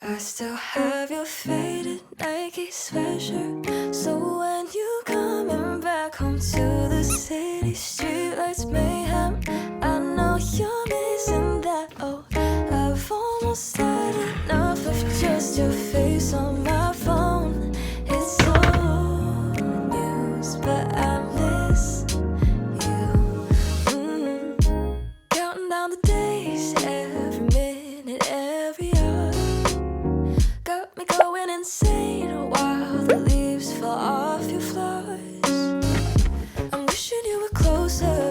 I still have your faded Nike sweatshirt. So when you coming back home to the city, streetlights mayhem, I know you're missing that. Oh, I've almost had enough of just your face on my phone. It's old news, but I miss you. Counting down the days, every minute, every hour. Got me going insane while the leaves fall off your flowers. I'm wishing you were closer.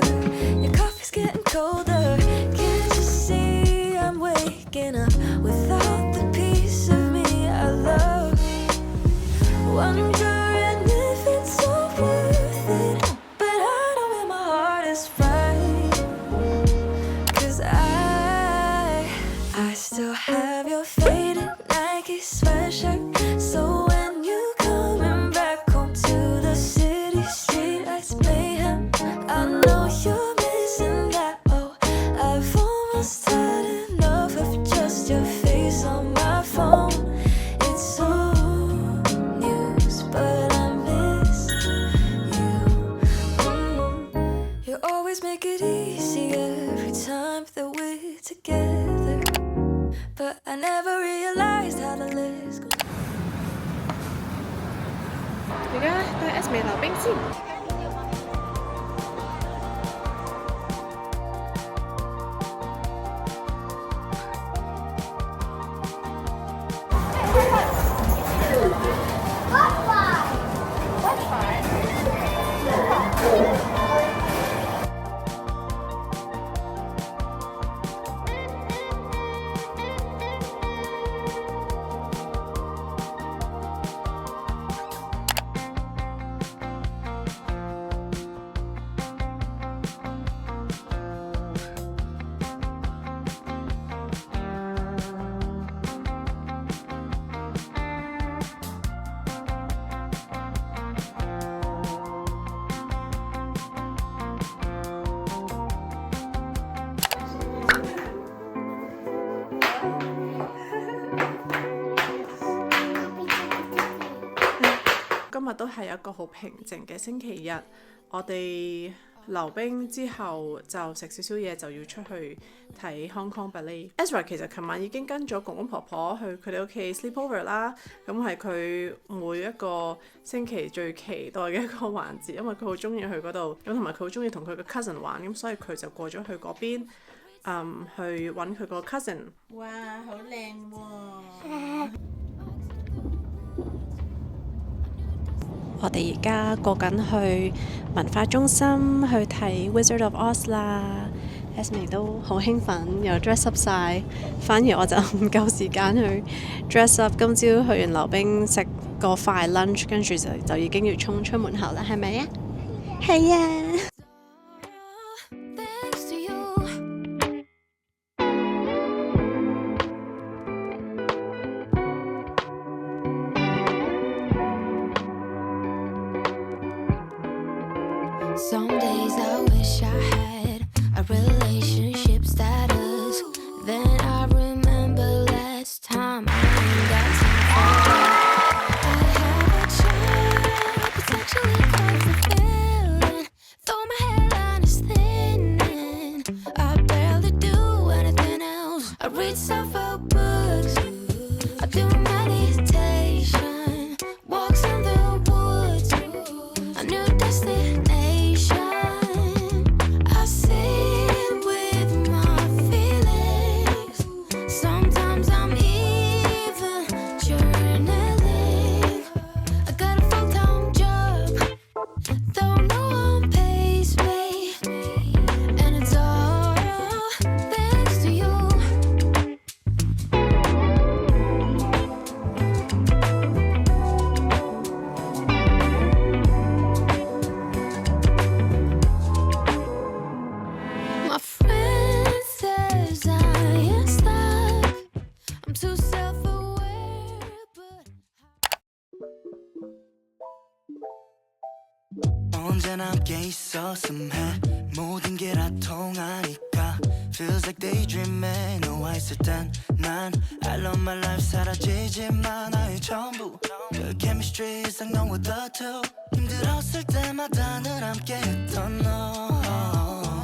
Your coffee's getting colder. Can't you see I'm waking up without the piece of me I love? Wondering if it's all worth it, but I know where my heart is right. 'Cause I still have your faded Nike sweatshirt. So when you coming back home to the city, streetlights mayhem, I know you're missing that. Oh, I've almost had enough of just your face on my phone. It's old news, but I miss you. You always make it easy every time that we're together, but I never realized how the list goes. 而家帶 S 美溜冰先。今日都係一個好平靜嘅星期日，我哋溜冰之後就食少少嘢，就要出去睇 Hong Kong Ballet。Ezra 其實琴晚已經跟咗公公婆婆去佢哋屋企 sleepover 啦，咁係佢每一個星期最期待嘅一個環節，因為佢好中意去嗰度，咁同埋佢好中意同佢嘅 cousin 玩，咁所以佢就過咗去嗰邊，去揾佢個 cousin。哇，好靚喎！我哋而家過緊去文化中心去睇 Wizard of Oz 啦 ，Esme 都好興奮，又 dress up 晒，反而我就唔夠時間去 dress up。今朝去完溜冰食個快 lunch， 跟住就已經要衝出門口啦，係咪啊？係啊！Some days I wish I had a relationship status. Then I remember last time I ain't got time for that. I have a child, potentially quite fulfilling. Though my hairline is thinning, I barely do anything else. I read self-help books, I do meditation, walks in the woods, a new destination. 언제나 함께 있었음 해 모든 게 다 통하니까 Feels like daydreaming 너와 있을 땐 난 I love my life 사라지지만 나의 전부 그 chemistry 이상 너와 the two 힘들었을 때마다 늘 함께했던 너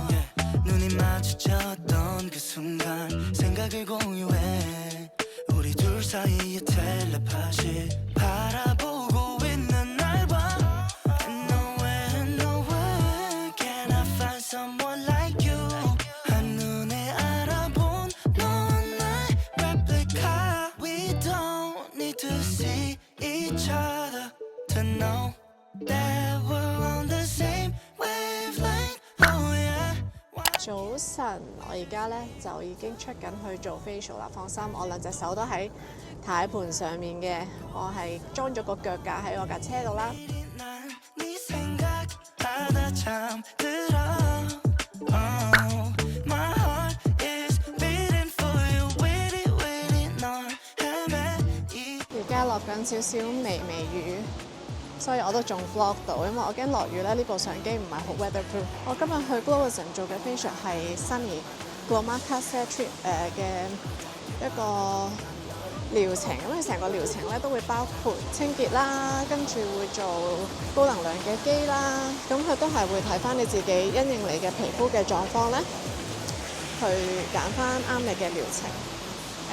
yeah. 눈이 마주쳤던 그 순간 생각을 공유해 우리 둘 사이의 텔레파시 바라보고 있는 날 봐 And nowhere can I find someone like you 한눈에 알아본 넌 나의 replica We don't need to see each other to know that we're on the same wavelength Oh yeah 早晨，我而家咧就已經出緊去做 facial 啦。放心，我兩隻手都喺軚盤上面嘅。我係裝咗個腳架喺我架車度啦。而家落緊少少微微雨。所以我都仲 vlog 到，因為我驚落雨咧，呢部相機唔係好 weatherproof。我今日去 Glowizen 做嘅 facial 係 Sunny Glomaca Trip 嘅一個療程，咁佢成個療程咧都會包括清潔啦，跟住會做高能量嘅機啦，咁佢都係會睇翻你自己因應你嘅皮膚嘅狀況咧，去揀翻啱你嘅療程。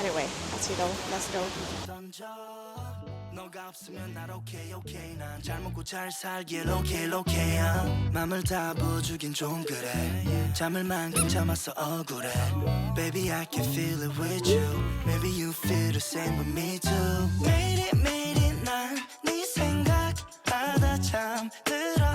Anyway， 下次到 ，Let's go。 너가 없으면 날 okay 난 잘 먹고 잘 살길 okay 맘을 다 부어주긴 좀 그래 잠을 만큼 참았어 억울해 Baby I can feel it with you Maybe you feel the same with me too 매일이 난 네 생각하다 잠들어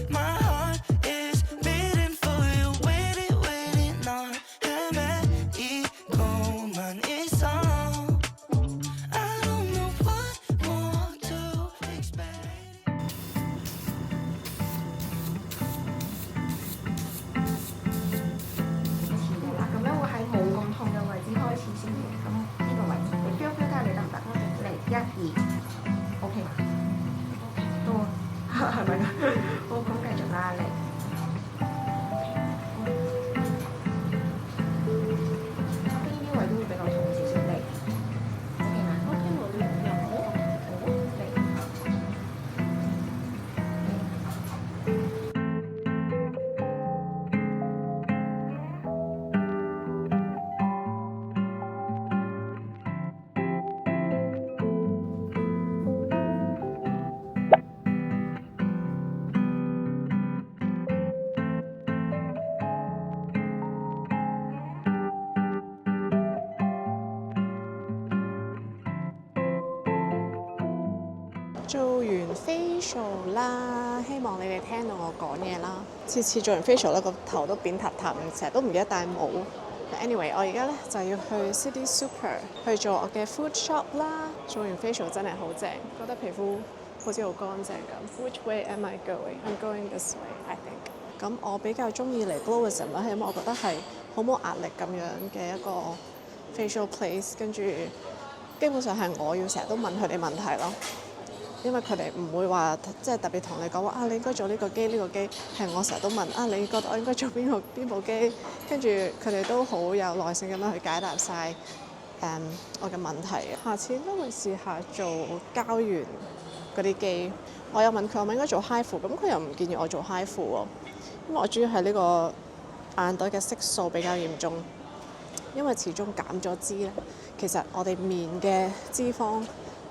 My heart is beating for you waiting 널 헤매이고만 있어1、2 OK 嘛？都係咪㗎？好，咁繼續啦，嚟。邊啲位都會比較重少少嚟。OK 嘛？OK 我都又好，嚟。做完 facial 啦，希望你哋聽到我講嘢啦。次次做完 facial 咧，個頭都扁塌塌，成日都唔記得戴帽。Anyway， 我而家咧就要去 City Super 去做我嘅 food shop 啦。做完 facial 真係好正，覺得皮膚好似好乾淨咁。Which way am I going? I'm going this way, I think。咁我比較中意嚟 Glowizen 啦，因為我覺得係好冇壓力咁樣嘅一個 facial place， 跟住基本上係我要成日都問佢哋問題咯。因為佢哋唔會話即係特別同你講話啊，你應該做呢個機，呢個機係我成日都問啊，你覺得我應該做邊部機？跟住佢哋都好有耐性咁樣去解答晒我嘅問題。下次應該會試下做膠原嗰啲機。我有問佢我咪應該做 HIFU， 咁佢又唔建議我做 HIFU 喎，因為我主要係呢個眼袋嘅色素比較嚴重，因為始終減咗脂咧，其實我哋面嘅脂肪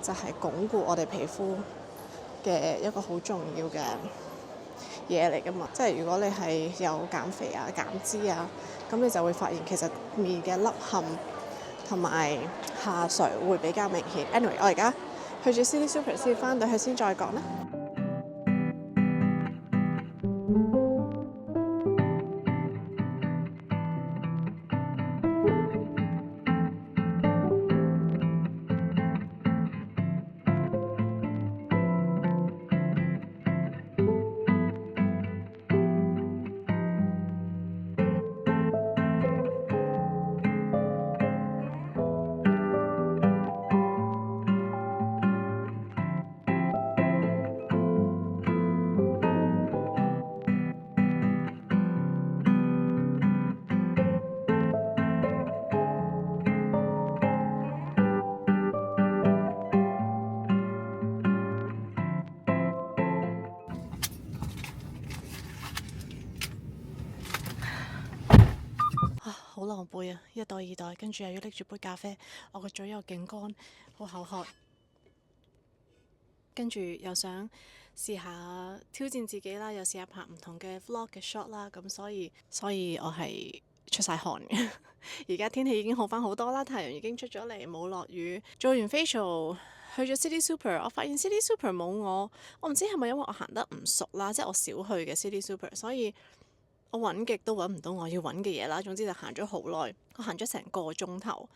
就係鞏固我哋皮膚嘅一個好重要嘅嘢嚟㗎嘛。即係如果你係有減肥啊、減脂啊，咁你就會發現其實面嘅凹陷同埋下垂會比較明顯。Anyway， 我而家去住 City Super 先，翻到去先再講啦。狼狽啊！一袋二袋，跟住又要拎住杯咖啡，我個嘴又勁乾，好口渴。跟住又想試下挑戰自己啦，又試下拍唔同嘅 vlog 嘅 shot 啦，咁所以我係出晒汗嘅。而家天氣已經好翻好多啦，太陽已經出咗嚟，冇落雨。做完 facial 去咗 City Super， 我發現 City Super 冇我唔知係咪因為我行得唔熟啦，即係我少去嘅 City Super， 所以我揾極都揾唔到我要揾嘅嘢啦。總之就行咗好耐，我行咗成個鐘頭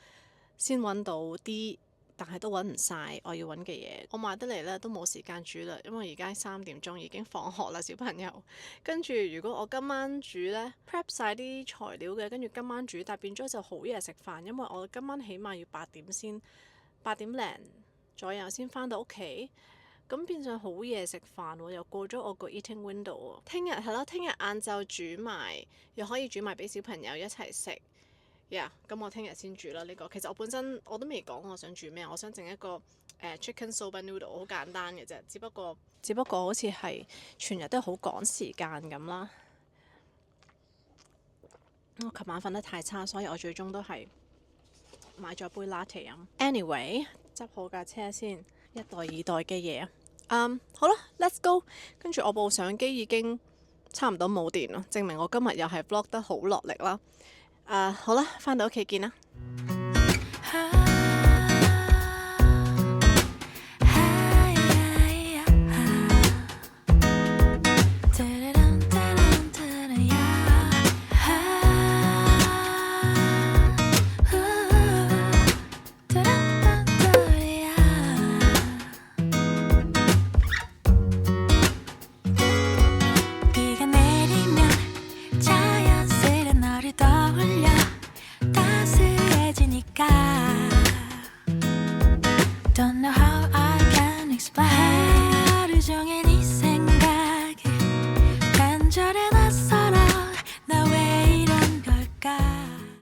先揾到啲。但係都揾唔晒我要揾嘅嘢，我買得嚟呢都冇時間煮啦，因為而家3點鐘已經放學啦，小朋友。跟住如果我今晚煮呢 prep 晒啲材料嘅，跟住今晚煮，但係變咗就好夜食飯，因為我今晚起碼要8點零左右先返到屋企，咁變相好夜食飯喎，又過咗我個 eating window 喎。聽日係咯，聽日晏晝煮埋，又可以煮埋俾小朋友一齊食。咁我聽日先煮啦呢個。其實我本身我都未講我想煮咩，我想整一個chicken soba noodle， 好簡單嘅啫，只不過好似係全日都好趕時間咁啦。我琴晚瞓得太差，所以我最終都係買咗杯 latte 飲。Anyway， 執好架車先，一袋二袋嘅嘢。好啦 ，let's go。跟住我部相機已經差唔多冇電啦，證明我今日又係 vlog 得好落力啦。好啦，返到屋企見啦。